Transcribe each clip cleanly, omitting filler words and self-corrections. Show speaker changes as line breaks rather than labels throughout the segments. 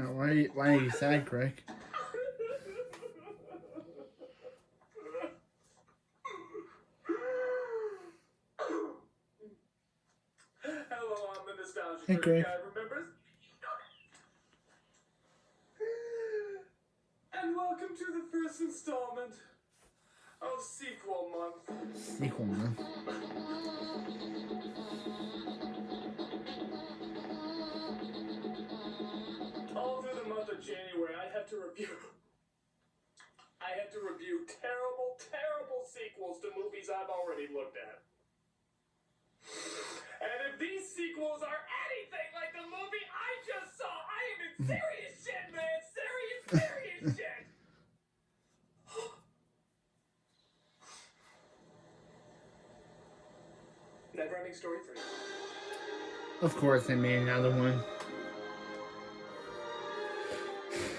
Why are you sad, Crick?
Hello, I'm the nostalgia
Hey, Crick.
guy, remembers? And welcome to the first installment of Sequel Month.
Sequel Month.
All through the month of January, I have to review terrible, terrible sequels to movies I've already looked at. And if these sequels are anything like the movie I just saw, I am in serious shit, man! Serious shit! Neverending Story 3.
Of course, they made another one.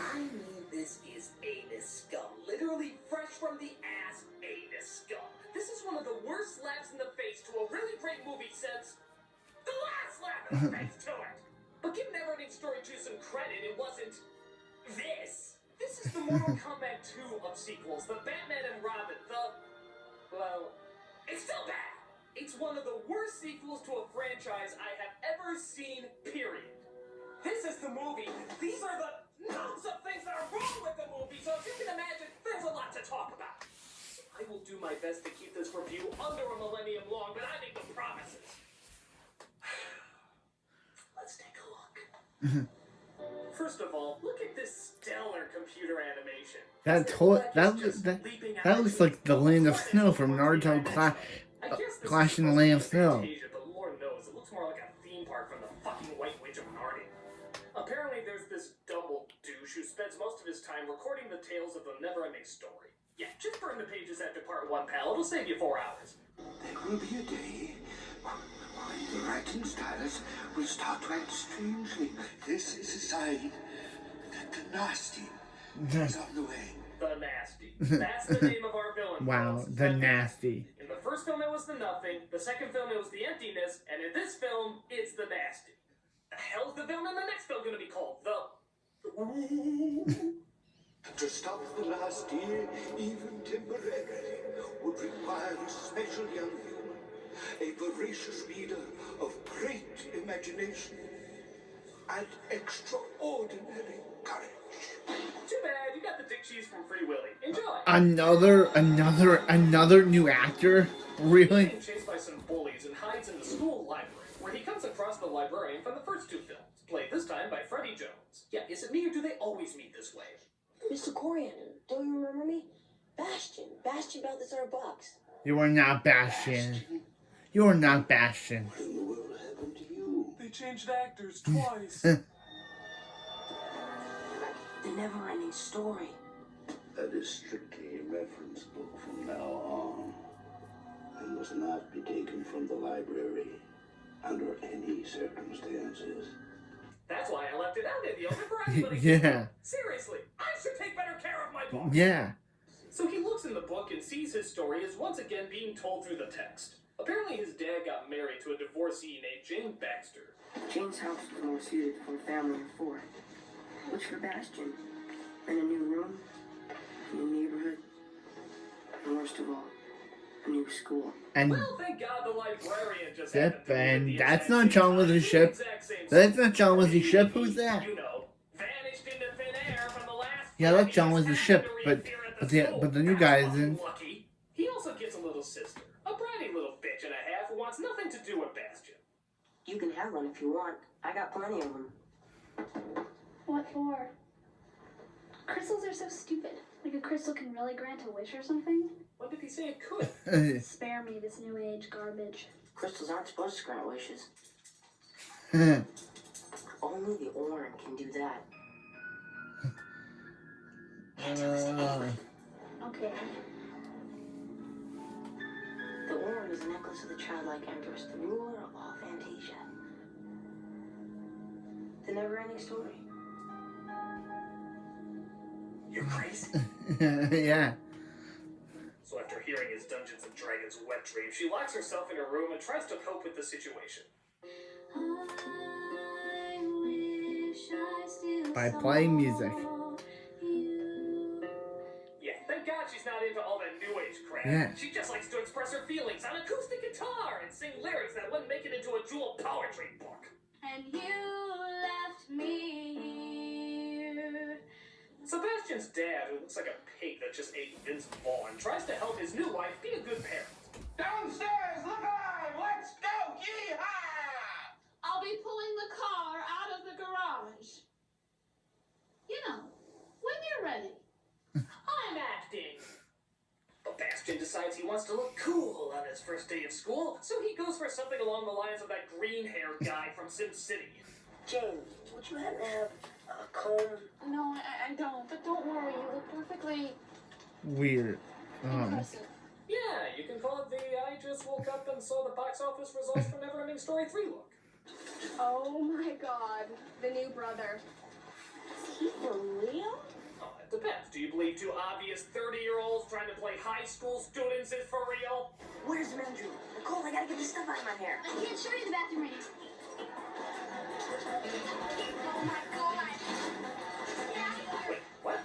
I mean, this is anus scum. Literally fresh from the ass anus scum. This is one of the worst slaps in the face to a really great movie since the last slap in the face to it. But give Neverending Story 2 some credit, it wasn't this. This is the Mortal Kombat 2 of sequels. The Batman and Robin. Well, it's still bad. It's one of the worst sequels to a franchise I have ever seen, period. This is the movie. These are the notes of things that are wrong with the movie, so if you can imagine, there's a lot to talk about. I will do my best to keep this review under a millennium long, but I make no promises. Let's take a look. First of all, look at this stellar computer animation.
That looks like the Land of Snow from Naruto Clash in the Land of Snow.
But Lord knows, it looks more like a theme park from the fucking White Witch of Narnia. Apparently there's this double douche who spends most of his time recording the tales of the Neverending Story. Yeah, just burn the pages after part 1, pal. It'll save you 4 hours.
There will be a day when the writing stylus will start to act strangely. This is a sign that the nasty is on the way.
The Nasty. That's the name of our villain.
Wow, the Nasty.
In the first film, it was the Nothing. The second film, it was the Emptiness. And in this film, it's the Nasty. The hell's the villain in the next film going to be called?
To stop the nasty, even temporarily, would require a special young human, a voracious reader of great imagination and extraordinary courage.
Too bad, you got the dick cheese from Free Willy. Enjoy.
Another new actor? Really?
He's being chased by some bullies and hides in the school library, where he comes across the librarian from the first 2 films, played this time by Freddie Jones. Yeah, is it me or do they always meet this way?
Mr. Coriander, don't you remember me? Bastian Balthazar Box.
You are not Bastian. You are not Bastian.
What in the world happened to you?
They changed actors twice.
The Neverending Story.
That is strictly a reference book from now on, and must not be taken from the library under any circumstances.
That's why I left it out in the open for everybody.
Yeah.
Seriously, I should take better care of my book.
Yeah.
So he looks in the book and sees his story is once again being told through the text. Apparently his dad got married to a divorcee named Jane Baxter.
Jane's house was more suited for a family of 4. Which for Bastian, then a new room, a new neighborhood, and worst of all, a new school.
And
Well, thank God the librarian just
yep,
happened to be
and
the
that's
exact
not
same
John
time.
with his ship.
Exact same
That's
time.
not John with his ship. Who's that?
You know, vanished into thin air from the last.
Yeah, that's
time
John
he
with
just
his ship,
happened to
but
reappear at
but the
school.
new guy
That's
isn't.
lucky. He also gets a little sister, a bratty little bitch and a half who wants nothing to do with Bastian.
You can have one if you want. I got plenty of them.
What for? Crystals are so stupid. Like a crystal can really grant a wish or something?
When did he say it could?
Spare me this new age garbage.
Crystals aren't supposed to grant wishes. Only the Orin can do that.
Okay.
The Orin is a necklace of the childlike empress, the ruler of all Fantasia. The Neverending Story.
You're crazy.
Yeah.
So after hearing his Dungeons and Dragons wet dream, she locks herself in her room and tries to cope with the situation.
I wish I still
by playing music.
Yeah, thank God she's not into all that new age crap.
Yeah.
She just likes to express her feelings on acoustic guitar and sing lyrics that wouldn't make it into a jewel poetry book.
And you left me here.
Sebastian's dad, who looks like a pig that just ate Vince Vaughn, tries to help his new wife be a good parent.
Downstairs, look alive! Let's go! Yee-haw!
I'll be pulling the car out of the garage. You know, when you're ready.
I'm acting. But Bastian decides he wants to look cool on his first day of school, so he goes for something along the lines of that green-haired guy from Sim City.
Jane, would you happen to have a comb?
No, I don't. But don't worry, you look perfectly
Weird.
impressive.
Yeah, you can call it the I just woke up and saw the box office results for Neverending Story 3 look.
Oh my God, the new brother.
Is he for real?
Oh, it depends. Do you believe two obvious 30-year-olds trying to play high school students is for real?
Where's the men's room? Nicole, I gotta get this stuff out of my hair.
I can't show you the bathroom right now. Oh my God.
Wait, what?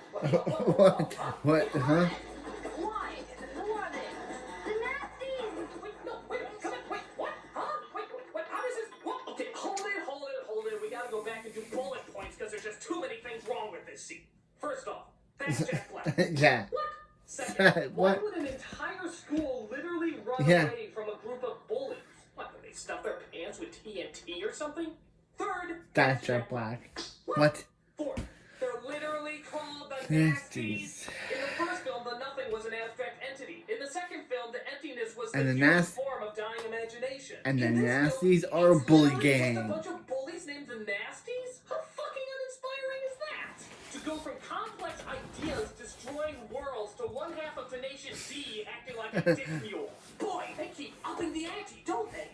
What? Huh?
Why? Who are they?
The Nazis!
Wait, no, wait, come on, wait, what? Huh? Wait, how does this, what? Okay, hold it. We gotta go back and do bullet points because there's just too many things wrong with this scene. First off, that's Jack Black.
Yeah.
What? Second, why
What?
would an entire school literally run
Yeah.
away from a group of bullies? What, did they stuff their pants with TNT or something? Third,
That's Jack Black. What?
Fourth, they're literally called the
Nasties.
Nasties. In the first film, the nothing was an abstract entity. In the second film, the emptiness was
And
the
the
human
nas-
form of dying imagination.
And the
In this film,
Nasties are a
it's
bully
literally just
gang.
a bunch of bullies named the Nasties? How fucking uninspiring is that? To go from complex ideas destroying worlds to one half of Tenacious D acting like a dick mule. Boy, they keep upping the ante, don't they?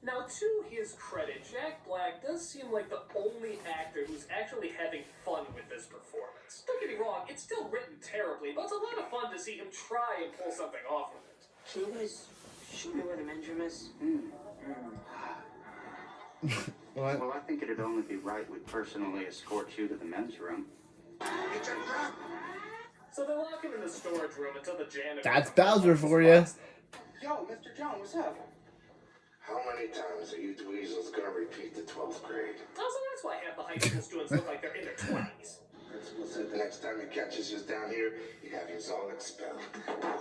Now, to his credit, Jack Black does seem like the only actor who's actually having fun with this performance. Don't get me wrong, it's still written terribly, but it's a lot of fun to see him try and pull something off with it.
Can you guys show me where the men's room is?
What?
Well, I think it'd only be right we'd personally escort you to the men's room.
So they lock him in the storage room until the janitor...
That's
comes
Bowser
up
for
and
ya.
spots them.
Yo, Mr. John, what's up?
How many times are you two weasels gonna repeat the 12th grade?
Also, that's why half the high school students look like they're in their 20s.
Principal said the next time he catches you down here, he'd have you all expelled.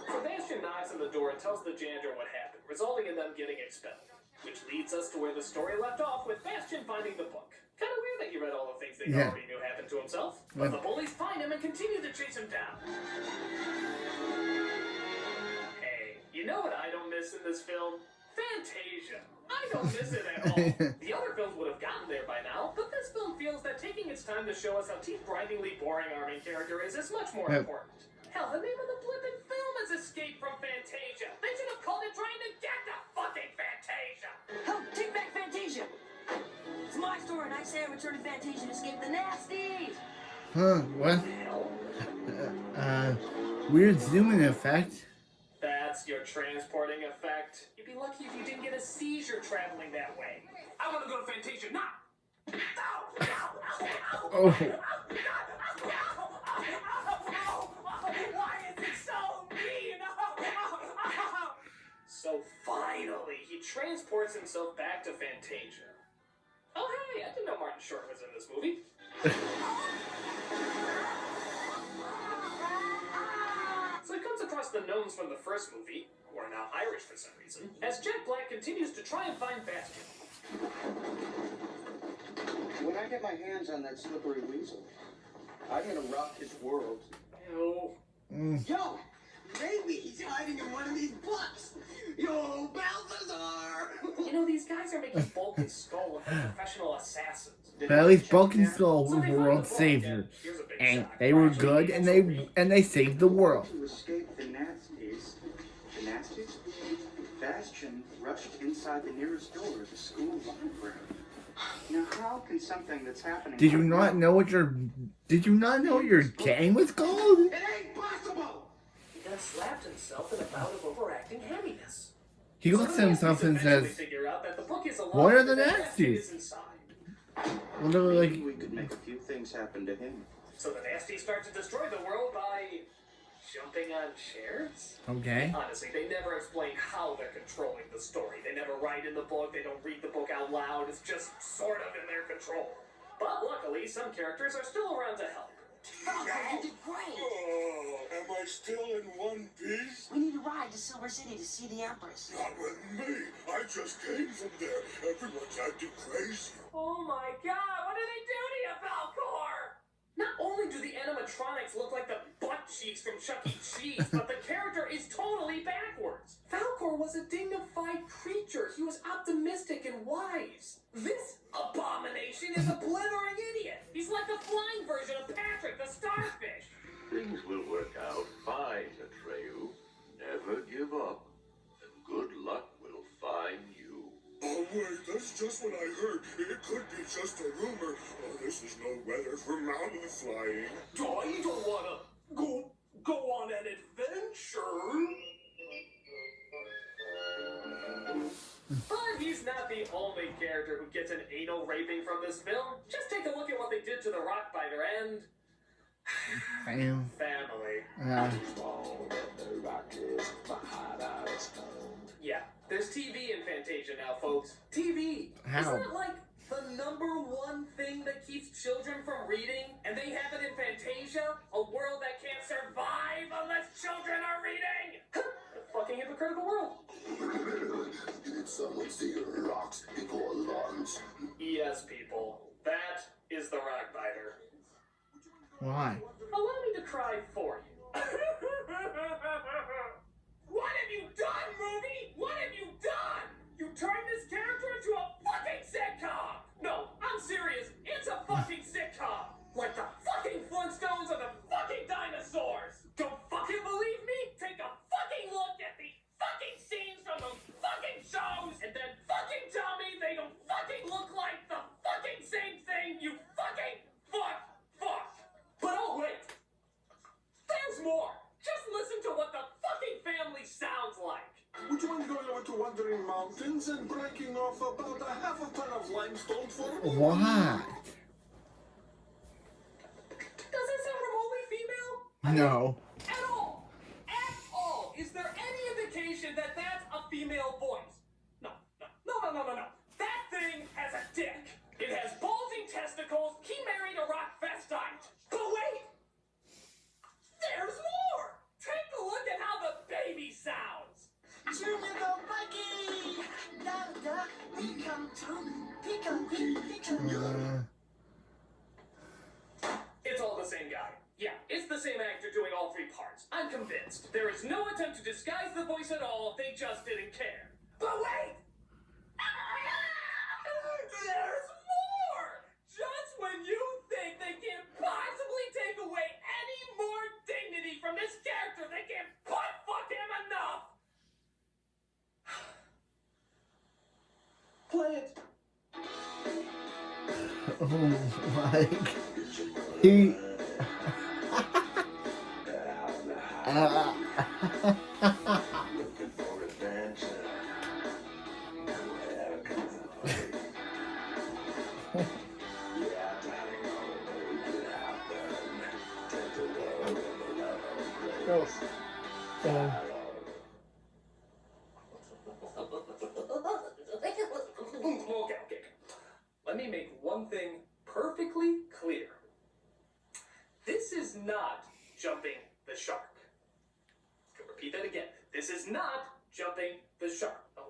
Sebastian knocks on the door and tells the janitor what happened, resulting in them getting expelled. Which leads us to where the story left off with Bastian finding the book. Kind of weird that he read all the things that he
Yeah.
already knew happened to himself. But the bullies find him and continue to chase him down. Hey, you know what I don't miss in this film? Fantasia. I don't miss it at all. The other films would have gotten there by now, but this film feels that taking its time to show us how teeth-grindingly boring our main character is much more
Yep.
important. Hell, the name of the flippin' film is Escape from Fantasia. They should have called it Trying to Get to Fucking Fantasia.
Help, take back Fantasia! It's my story, and I say I return to Fantasia to escape the Nasties!
Huh? What? Weird zooming effect.
That's your transporting effect. You'd be lucky if you didn't get a seizure traveling that way. I want to go to Fantasia now.
Oh.
Why is it so mean? So finally, he transports himself back to Fantasia. Oh hey, I didn't know Martin Short was in this movie. So he comes across the gnomes from the first movie, who are now Irish for some reason, as Jack Black continues to try and find Bastian.
When I get my hands on that slippery weasel, I'm gonna rock his world.
Ew.
Yo, maybe he's hiding in one of these books. Yo, Balthazar!
You know, these guys are making Bulk and Skull look like professional assassins.
But at least Bulk and Skull
So
were
they find
world
the book,
savior,
and here's a big
and
shock.
they were
Actually,
good, and they saved the world.
To escape the Nasties. The Nasties? Bastian rushed inside the nearest door of the school library. Now, how can something that's happening...
Did you
right
not
now-
know what your gang was called?
It ain't possible!
He then slapped himself in a bout of overacting heaviness.
He looks at himself and says,
Figure out that the book is a
"What are the
lie, and that Bastian
Nasties?"
is inside.
Literally,
Maybe we could make a few things happen to him.
So the nasties start to destroy the world by jumping on chairs?
okay.
Honestly, they never explain how they're controlling the story. They never write in the book, they don't read the book out loud. It's just sort of in their control. But luckily, some characters are still around to help.
Falco, you did great.
Oh, am I still in one piece?
We need a ride to Silver City to see the Empress.
Not with me. I just came from there. Everyone's acting crazy.
Oh my god, what did they do to you, Falcor? Not only do the animatronics look like the butt cheeks from Chuck E. Cheese, but the character is totally backwards. Falcor was a dignified creature. He was optimistic and wise. This abomination is a blithering idiot. He's like the flying version of Patrick the starfish.
Things will work out fine, Atreyu. Never give up. And good luck will find you.
Oh, wait, that's just what I heard. It could be just a rumor. Oh, this is no weather for mountain flying.
I don't wanna go on an adventure. But he's not the only character who gets an anal raping from this film. Just take a look at what they did to the Rockbiter and
Damn.
family. Yeah, there's TV in Fantasia now, folks. TV.
How?
Isn't it like the #1 thing that keeps children from reading? And they have it in Fantasia? A world that can't survive unless children are reading? A fucking hypocritical world.
Did someone see your rocks before lunch?
Yes, people. That is the Rockbiter.
Why?
Allow me to cry for you. What have you done, movie? What have you done? You turned this character into a fucking sitcom! No, I'm serious. It's a fucking sitcom. Like the fucking Flintstones or the fucking dinosaurs. Don't fucking believe me? Take a fucking look at the fucking scenes from those fucking shows and then fucking tell me they don't fucking look like the fucking same thing, you fuck. But oh wait, there's more. Just listen to what the fucking family sounds like.
Would you mind going over to Wandering Mountains and breaking off about a half a ton of limestone for me?
What?
Does it sound remotely female?
No.
At all. At all. Is there any indication that that's a female voice? No. That thing has a dick. It has bulging testicles. He married a rock festite. But wait! There's more! Take a look at how the baby sounds.
Junior go Mikey! Da da, we come to,
It's all the same guy. Yeah, it's the same actor doing all 3 parts. I'm convinced. There is no attempt to disguise the voice at all. They just didn't care. But wait! There's more! Just when you think they can't possibly take away any more dignity from this character, they can't butt-fuck him enough! Play it.
Oh, like he.
Okay. Let me make one thing perfectly clear. This is not jumping the shark. I'll repeat that again. This is not jumping the shark. No.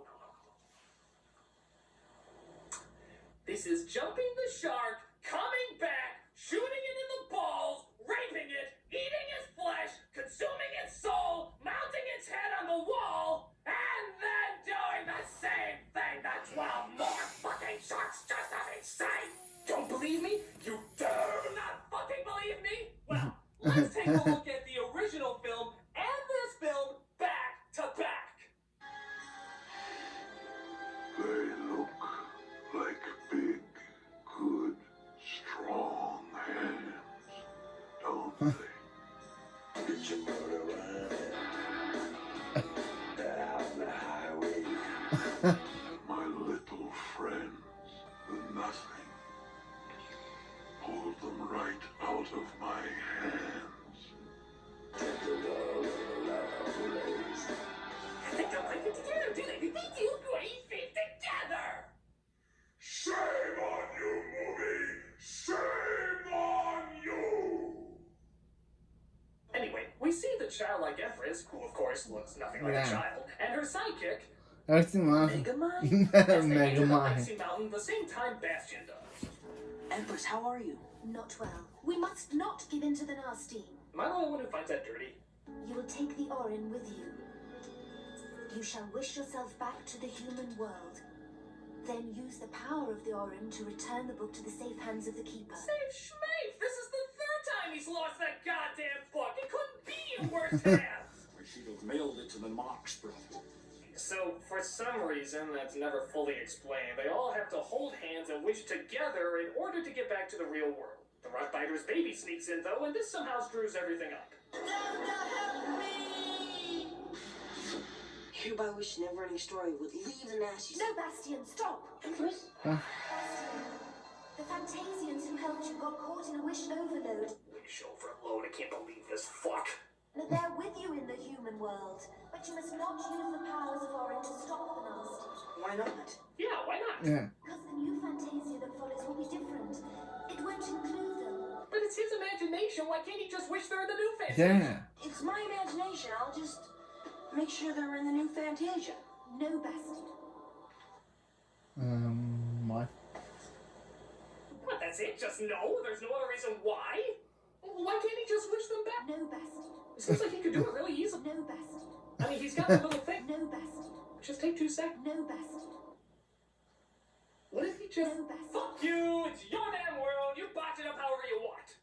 This is jumping the shark, coming back, shooting it in the balls, raping it, eating its flesh, consuming its soul, mounting its head on the wall, and then doing the same thing to 12 more fucking sharks just as insane. Don't believe me? You do not fucking believe me? Well, let's take a look at the original film and this film back to back.
They look like big, good, strong hands, don't they? Get your motor running. Get out on the highway. My little friends, the nothing.
the childlike Empress, who of course looks nothing like a child, and her sidekick,
Megamind?
as they
Mega
enter the
Mind.
icy mountain the same time Bastian does.
Empress, how are you?
Not well. We must not give in to the nasty.
Am I the only one who finds that dirty?
You will take the Orin with you. You shall wish yourself back to the human world. Then use the power of the Orin to return the book to the safe hands of the Keeper.
Save Schmafe! This is the third time he's lost that goddamn book! It couldn't be in worse hands!
I should have mailed it to the Knox brothers.
So, for some reason that's never fully explained, they all have to hold hands and wish together in order to get back to the real world. The Rockbiter's baby sneaks in, though, and this somehow screws everything up.
Help me!
Hereby wish Neverending Story would leave the nasties.
No, Bastian, stop!
Empress?
Bastian, the Fantasians who helped you got caught in a wish overload.
Wish overload, I can't believe this fuck.
They're with you in the human world, but you must not use the powers of Orin to stop the nasty.
Why not?
Yeah, why not?
Yeah.
Because the new Fantasia that follows will be different. It won't include them.
But it's his imagination, why can't he just wish they're in the new Fantasia?
Yeah.
It's my imagination. I'll just make sure they're in the new Fantasia.
No, Bastian.
What?
What, that's it? Just no? There's no other reason why? Why can't he just wish them back?
No, Bastian.
It seems like he could do it really easily.
No, Bastian.
I mean, he's got the little thing.
No, Bastian.
Just take 2 seconds.
No, Bastian.
What if he just...
No, Bastian.
Fuck you! It's your damn world! You botch it up however you want!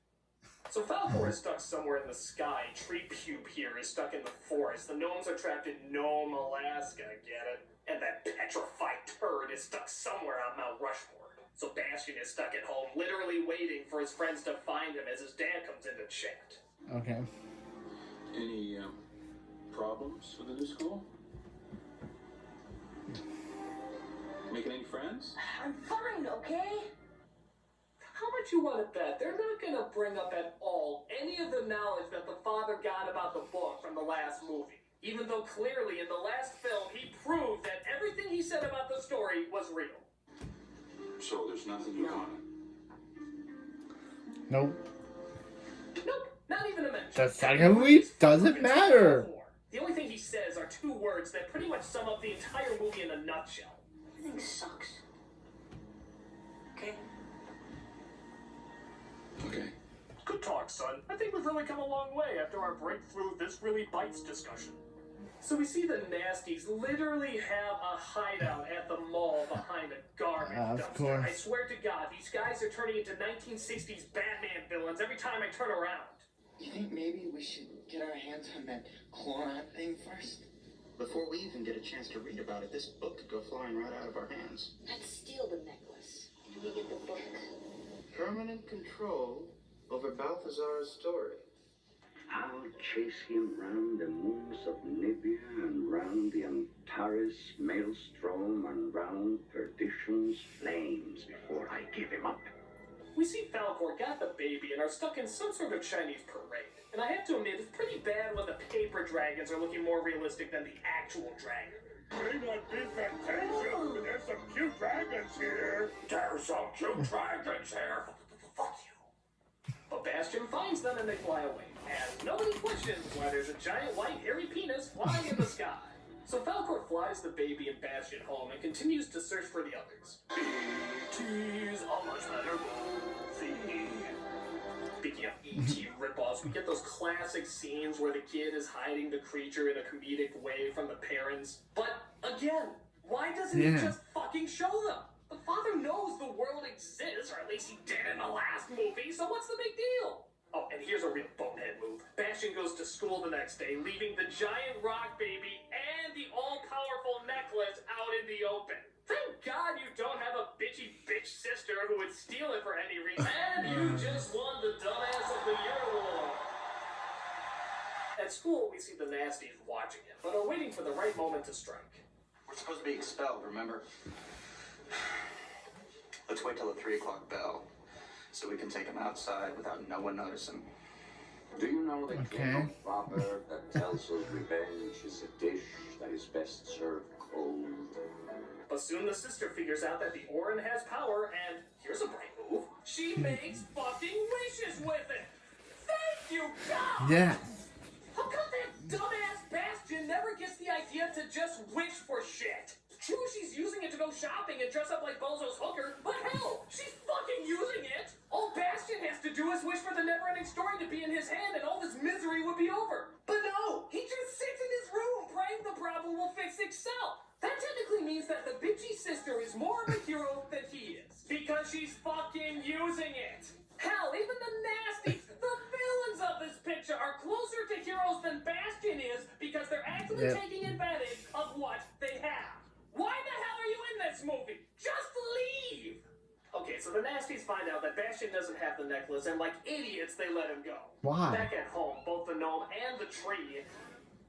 So Falcor is stuck somewhere in the sky. Tree Pube here is stuck in the forest. The gnomes are trapped in Nome, Alaska, get it? And that petrified turd is stuck somewhere on Mount Rushmore. So Bastian is stuck at home, literally waiting for his friends to find him as his dad comes into chat.
Okay.
Any problems with the new school? Making any friends?
I'm fine, okay?
How much you want to bet they're not going to bring up at all any of the knowledge that the father got about the book from the last movie? Even though clearly in the last film he proved that everything he said about the story was real.
So there's nothing you want?
Nope.
Nope, not even a mention.
The second week doesn't matter.
The only thing he says are 2 words that pretty much sum up the entire movie in a nutshell.
Everything sucks. Okay?
Okay.
Good talk, son. I think we've really come a long way after our breakthrough This Really Bites discussion. So we see the nasties literally have a hideout at the mall behind a garbage
Of
dumpster.
course.
I swear to God, these guys are turning into 1960s Batman villains every time I turn around.
You think maybe we should get our hands on that chlorine thing first?
Before we even get a chance to read about it, this book could go flying right out of our hands.
Let's steal the necklace. Can we get the book?
Permanent control over Balthazar's story.
I'll chase him round the moons of Nibia and round the Antares maelstrom and round perdition's flames before I give him up.
We see Falcor got the baby and are stuck in some sort of Chinese parade. And I have to admit, it's pretty bad when the paper dragons are looking more realistic than the actual dragon.
May not be fantastic, but there's some cute dragons here.
There's some cute dragons here. Fuck you. But Bastian finds them and they fly away. And nobody questions why there's a giant white hairy penis flying in the sky. So Falcor flies the baby and Bastian home and continues to search for the others. E.T.'s a much better movie. Speaking of E.T. ripoffs, we get those classic scenes where the kid is hiding the creature in a comedic way from the parents. But again, why doesn't he just fucking show them? The father knows the world exists, or at least he did in the last movie, so what's the big deal? Oh, and here's a real bonehead move. Bastian goes to school the next day, leaving the giant rock baby and the all-powerful necklace out in the open. Thank God you don't have a bitchy bitch sister who would steal it for any reason. And you just won the Dumbass of the Year award. At school, we see the nasties watching him, but are waiting for the right moment to strike.
We're supposed to be expelled, remember? Let's wait till the 3 o'clock bell, so we can take him outside without no one noticing.
Do you know the king of proverb that tells us revenge is a dish that is best served cold?
But soon the sister figures out that the Orin has power, and here's a bright move. She makes fucking wishes with it! Thank you, God!
Yeah.
How come they shopping and dress up like Bozo's hooker, but hell, she's fucking using it! All Bastian has to do is wish for the never-ending story to be in his hand and all this misery would be over. But no, he just sits in his room praying the problem will fix itself. That technically means that the bitchy sister is more of a hero than he is, because she's fucking using it. Hell, even the nasties, the villains of this picture are closer to heroes than Bastian is because they're actually taking advantage of what they have. Why the hell are you in this movie? Just leave! Okay, so the nasties find out that Bastian doesn't have the necklace, and like idiots, they let him go.
Why?
Back at home, both the gnome and the tree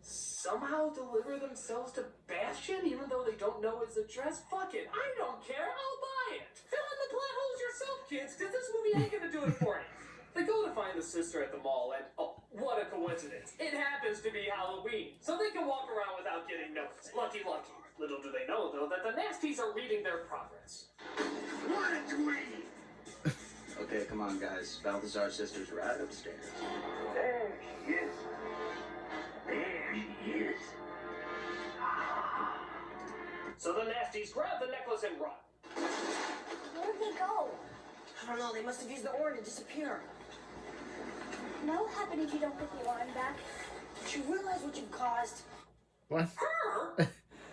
somehow deliver themselves to Bastian, even though they don't know his address. Fuck it, I don't care, I'll buy it. Fill in the plot holes yourself, kids, because this movie ain't gonna do it for you. They go to find the sister at the mall, and oh, what a coincidence. It happens to be Halloween, so they can walk around without getting noticed. Lucky, lucky. Little do they know, though, that the nasties are reading their progress.
What a dweeb!
Okay, come on, guys. Balthazar's sister's right upstairs.
There she is. There she is.
So the nasties grab the necklace and run.
Where'd they go?
I don't know, they must have used the orange to disappear.
What'll happen if you don't put the alarm back?
Do you realize what you've caused?
What?
Her?
I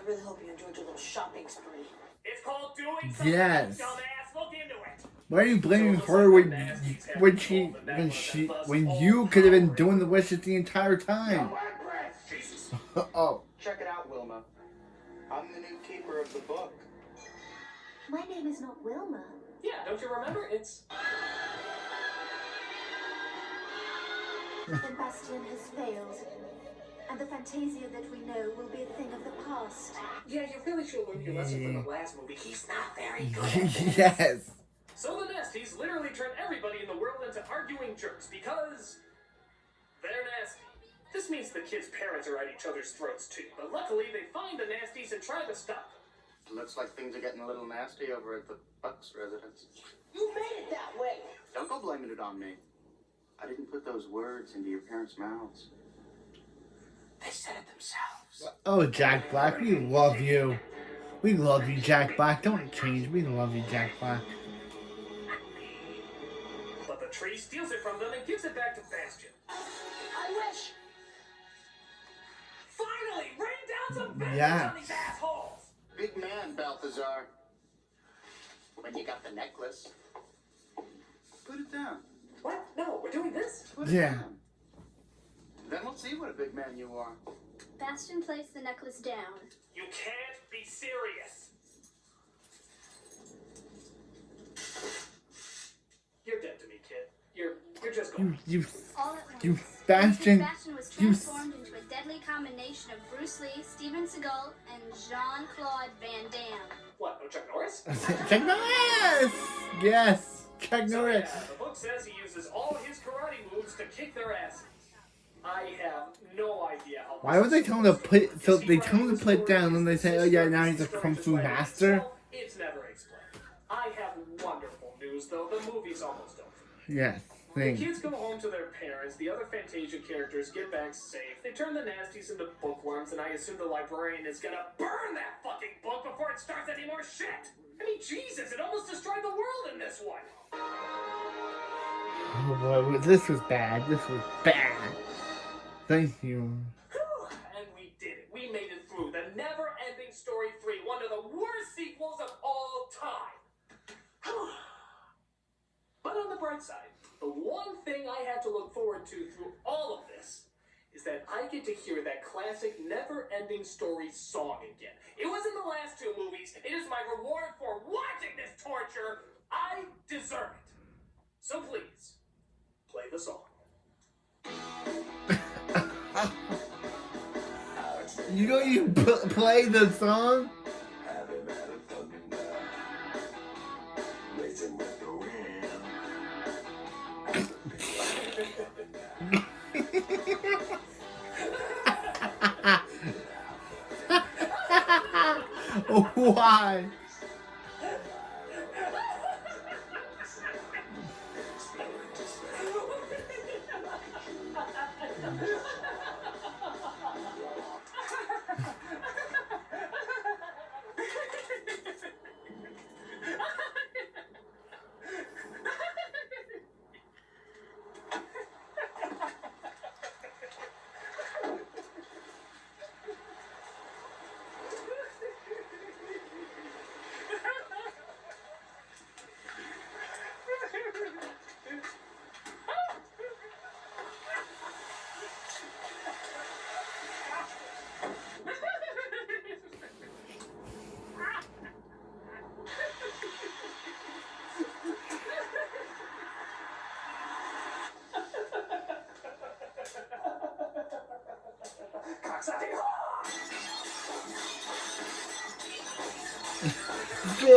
really hope you enjoyed your little shopping spree.
It's called doing something,
Yes.
dumbass. Look into it.
Why are you blaming her when you could have been doing the wishes the entire time?
Jesus.
Oh.
Check it out, Wilma. I'm the new keeper of the book.
My name is not Wilma.
Yeah, don't you remember? It's...
Then Bastian has failed. And the Fantasia that we know will be a thing of the past.
Yeah, you really should learn your lesson from the last movie. He's not very good.
Yes.
So the nasties literally turn everybody in the world into arguing jerks because they're nasty. This means the kids' parents are at each other's throats too, but luckily they find the nasties and try to stop them.
Looks like things are getting a little nasty over at the Bucks residence.
You made it that way!
Don't go blaming it on me. I didn't put those words into your parents' mouths. They said it themselves.
Oh, Jack Black, we love you. We love you, Jack Black. Don't change. We love you, Jack Black.
But the tree steals it from them and gives it back to Bastian.
I wish!
Finally, rain down some vengeance
Yes.
on these assholes!
Big man, Balthazar. When you got the necklace, put it down.
What? No, we're doing this?
Put it
Yeah.
down. Then we'll see what a big man you are.
Bastian placed the necklace down.
You can't be serious. You're dead to me, kid. You're just gone.
All at once.
You Bastian.
Bastian was transformed into a deadly combination of Bruce Lee, Steven Seagal, and Jean-Claude Van Damme.
What, no Chuck Norris?
Chuck Norris! Yes, Chuck
So,
Norris.
yeah, the book says he uses all his karate moves to kick their asses. I have no idea how.
Why would they tell him to put? So they tell him to put it down, and they say, "Oh yeah, now he's a kung fu master."
It's never explained. I have wonderful news, though. The movie's almost over.
Yes,
The
thing.
kids go home to their parents, the other Fantasia characters get back safe, they turn the nasties into bookworms, and I assume the librarian is gonna burn that fucking book before it starts any more shit! I mean, Jesus, it almost destroyed the world in this one!
Oh boy, this was bad. This was bad. Thank you.
Whew, and we did it. We made it through the Never-Ending Story 3, one of the worst sequels of all time! But on the bright side, the one thing I had to look forward to through all of this is that I get to hear that classic Never-Ending Story song again. It was in the last two movies. It is my reward for watching this torture. I deserve it. So please, play the song.
You know you play the song? Why?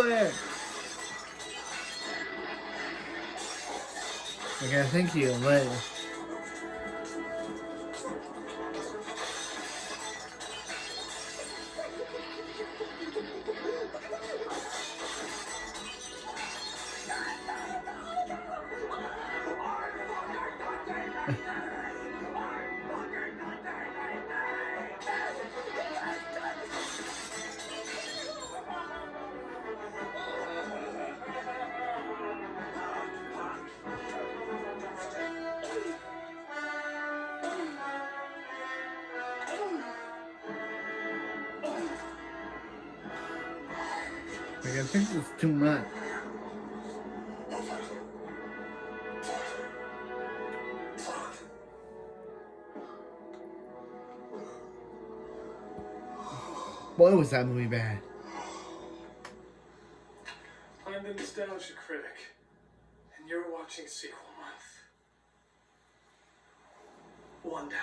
it! Okay, thank you, later. Like, I think it's too much. Boy, was that movie bad.
I'm the Nostalgia Critic, and you're watching Sequel Month. One down.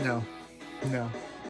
No. No.